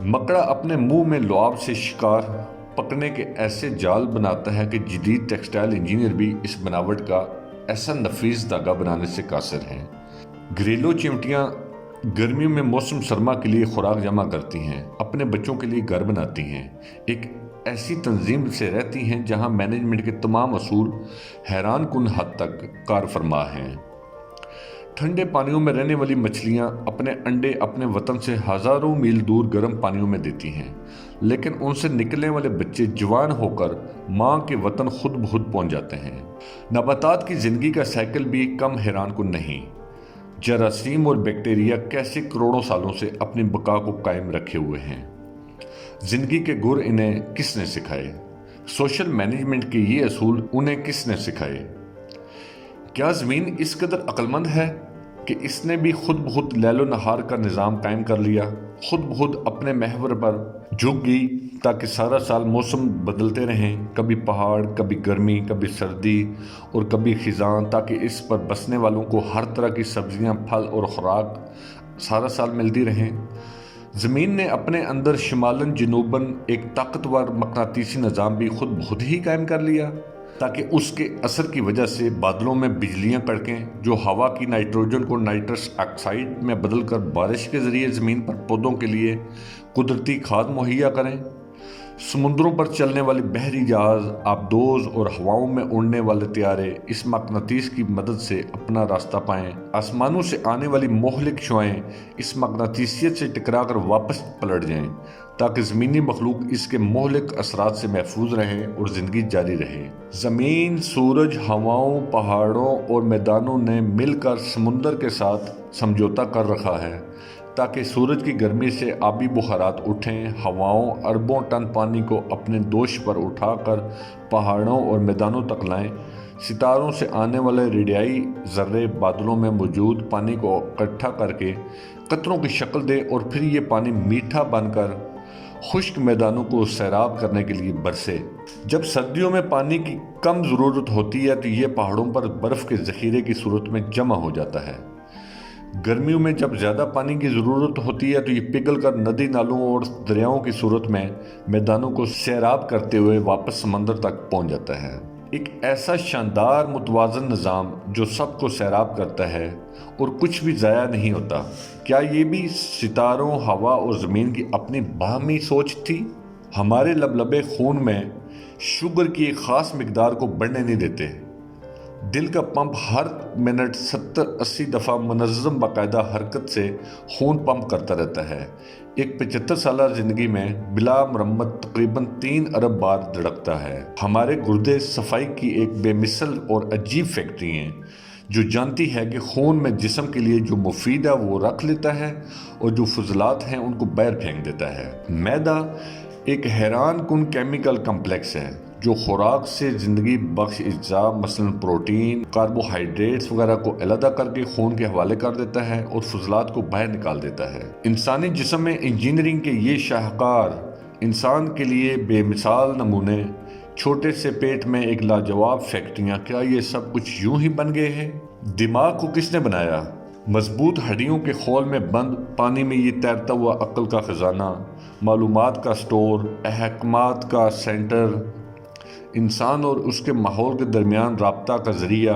مکڑا اپنے منہ میں لعاب سے شکار پکڑنے کے ایسے جال بناتا ہے کہ جدید ٹیکسٹائل انجینئر بھی اس بناوٹ کا ایسا نفیس دھاگا بنانے سے قاصر ہیں۔ گھریلو چیونٹیاں گرمیوں میں موسم سرما کے لیے خوراک جمع کرتی ہیں، اپنے بچوں کے لیے گھر بناتی ہیں، ایک ایسی تنظیم سے رہتی ہیں جہاں مینجمنٹ کے تمام اصول حیران کن حد تک کار فرما ہیں۔ ٹھنڈے پانیوں میں رہنے والی مچھلیاں اپنے انڈے اپنے وطن سے ہزاروں میل دور گرم پانیوں میں دیتی ہیں، لیکن ان سے نکلنے والے بچے جوان ہو کر ماں کے وطن خود بخود پہنچ جاتے ہیں۔ نباتات کی زندگی کا سائیکل بھی کم حیران کن نہیں۔ جراثیم اور بیکٹیریا کیسے کروڑوں سالوں سے اپنی بقا کو قائم رکھے ہوئے ہیں۔ زندگی کے گر انہیں کس نے سکھائے؟ سوشل مینجمنٹ کے یہ اصول انہیں کس نے سکھائے؟ کیا زمین اس قدر عقلمند ہے کہ اس نے بھی خود بخود لیل و نہار کا نظام قائم کر لیا، خود بخود اپنے محور پر جھک گئی تاکہ سارا سال موسم بدلتے رہیں، کبھی پہاڑ، کبھی گرمی، کبھی سردی اور کبھی خزاں، تاکہ اس پر بسنے والوں کو ہر طرح کی سبزیاں، پھل اور خوراک سارا سال ملتی رہیں۔ زمین نے اپنے اندر شمالاً جنوباً ایک طاقتور مقناطیسی نظام بھی خود بخود ہی قائم کر لیا تاکہ اس کے اثر کی وجہ سے بادلوں میں بجلیاں کڑکیں جو ہوا کی نائٹروجن کو نائٹرس آکسائڈ میں بدل کر بارش کے ذریعے زمین پر پودوں کے لیے قدرتی کھاد مہیا کریں۔ سمندروں پر چلنے والی بحری جہاز، آبدوز اور ہواؤں میں اڑنے والے طیارے اس مقناطیس کی مدد سے اپنا راستہ پائیں۔ آسمانوں سے آنے والی مہلک شعاعیں اس مقناطیسیت سے ٹکرا کر واپس پلٹ جائیں تاکہ زمینی مخلوق اس کے مہلک اثرات سے محفوظ رہیں اور زندگی جاری رہے۔ زمین، سورج، ہواؤں، پہاڑوں اور میدانوں نے مل کر سمندر کے ساتھ سمجھوتا کر رکھا ہے تاکہ سورج کی گرمی سے آبی بخارات اٹھیں، ہواؤں اربوں ٹن پانی کو اپنے دوش پر اٹھا کر پہاڑوں اور میدانوں تک لائیں، ستاروں سے آنے والے ریڈیائی ذرے بادلوں میں موجود پانی کو اکٹھا کر کے قطروں کی شکل دے اور پھر یہ پانی میٹھا بن کر خشک میدانوں کو سیراب کرنے کے لیے برسے۔ جب سردیوں میں پانی کی کم ضرورت ہوتی ہے تو یہ پہاڑوں پر برف کے ذخیرے کی صورت میں جمع ہو جاتا ہے۔ گرمیوں میں جب زیادہ پانی کی ضرورت ہوتی ہے تو یہ پگھل کر ندی نالوں اور دریاؤں کی صورت میں میدانوں کو سیراب کرتے ہوئے واپس سمندر تک پہنچ جاتا ہے۔ ایک ایسا شاندار متوازن نظام جو سب کو سیراب کرتا ہے اور کچھ بھی ضائع نہیں ہوتا۔ کیا یہ بھی ستاروں، ہوا اور زمین کی اپنی باہمی سوچ تھی؟ ہمارے لبلبے خون میں شوگر کی ایک خاص مقدار کو بڑھنے نہیں دیتے۔ دل کا پمپ ہر منٹ 70-80 دفعہ منظم باقاعدہ حرکت سے خون پمپ کرتا رہتا ہے۔ ایک 75 سالہ زندگی میں بلا مرمت تقریباً 3 ارب بار دھڑکتا ہے۔ ہمارے گردے صفائی کی ایک بے مثل اور عجیب فیکٹری ہیں جو جانتی ہے کہ خون میں جسم کے لیے جو مفید ہے وہ رکھ لیتا ہے اور جو فضلات ہیں ان کو باہر پھینک دیتا ہے۔ معدہ ایک حیران کن کیمیکل کمپلیکس ہے جو خوراک سے زندگی بخش اجزاء مثلاً پروٹین، کاربوہائیڈریٹس وغیرہ کو علیحدہ کر کے خون کے حوالے کر دیتا ہے اور فضلات کو باہر نکال دیتا ہے۔ انسانی جسم میں انجینئرنگ کے یہ شاہکار انسان کے لیے بے مثال نمونے، چھوٹے سے پیٹ میں ایک لاجواب فیکٹریاں، کیا یہ سب کچھ یوں ہی بن گئے ہیں؟ دماغ کو کس نے بنایا؟ مضبوط ہڈیوں کے خول میں بند پانی میں یہ تیرتا ہوا عقل کا خزانہ، معلومات کا سٹور، احکامات کا سینٹر، انسان اور اس کے ماحول کے درمیان رابطہ کا ذریعہ،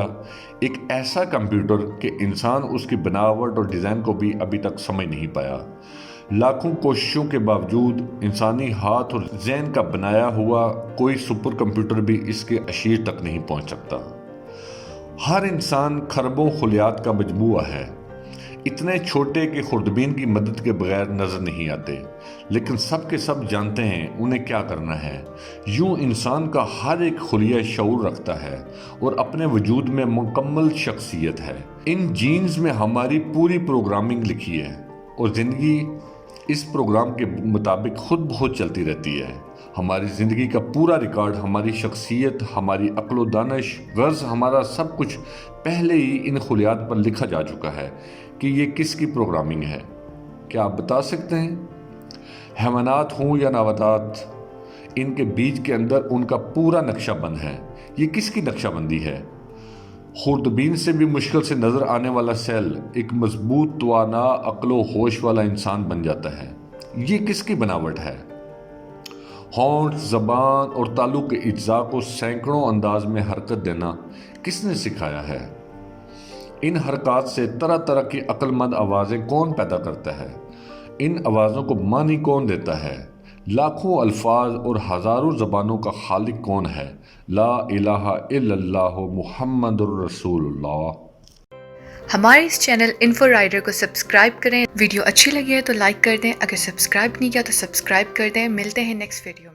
ایک ایسا کمپیوٹر کہ انسان اس کی بناوٹ اور ڈیزائن کو بھی ابھی تک سمجھ نہیں پایا۔ لاکھوں کوششوں کے باوجود انسانی ہاتھ اور ذہن کا بنایا ہوا کوئی سپر کمپیوٹر بھی اس کے اشیر تک نہیں پہنچ سکتا۔ ہر انسان کھربوں خلیات کا مجموعہ ہے، اتنے چھوٹے کہ خوردبین کی مدد کے بغیر نظر نہیں آتے، لیکن سب کے سب جانتے ہیں انہیں کیا کرنا ہے۔ یوں انسان کا ہر ایک خلیہ شعور رکھتا ہے اور اپنے وجود میں مکمل شخصیت ہے۔ ان جینز میں ہماری پوری پروگرامنگ لکھی ہے اور زندگی اس پروگرام کے مطابق خود بخود چلتی رہتی ہے۔ ہماری زندگی کا پورا ریکارڈ، ہماری شخصیت، ہماری عقل و دانش، غرض ہمارا سب کچھ پہلے ہی ان خلیات پر لکھا جا چکا ہے کہ یہ کس کی پروگرامنگ ہے۔ کیا آپ بتا سکتے ہیں؟ حیوانات ہوں یا نباتات، ان کے بیج کے اندر ان کا پورا نقشہ بند ہے۔ یہ کس کی نقشہ بندی ہے؟ خوردبین سے بھی مشکل سے نظر آنے والا سیل ایک مضبوط، توانا، عقل و ہوش والا انسان بن جاتا ہے۔ یہ کس کی بناوٹ ہے؟ ہونٹ، زبان اور تالو کے اجزاء کو سینکڑوں انداز میں حرکت دینا کس نے سکھایا ہے؟ ان حرکات سے طرح طرح کی عقل مند آوازیں کون پیدا کرتا ہے؟ ان آوازوں کو معنی کون دیتا ہے؟ لاکھوں الفاظ اور ہزاروں زبانوں کا خالق کون ہے؟ لا الہ الا اللہ محمد الرسول اللہ۔ ہمارے اس چینل انفو رائڈر کو سبسکرائب کریں۔ ویڈیو اچھی لگی ہے تو لائک کر دیں، اگر سبسکرائب نہیں کیا تو سبسکرائب کر دیں۔ ملتے ہیں نیکسٹ ویڈیو میں۔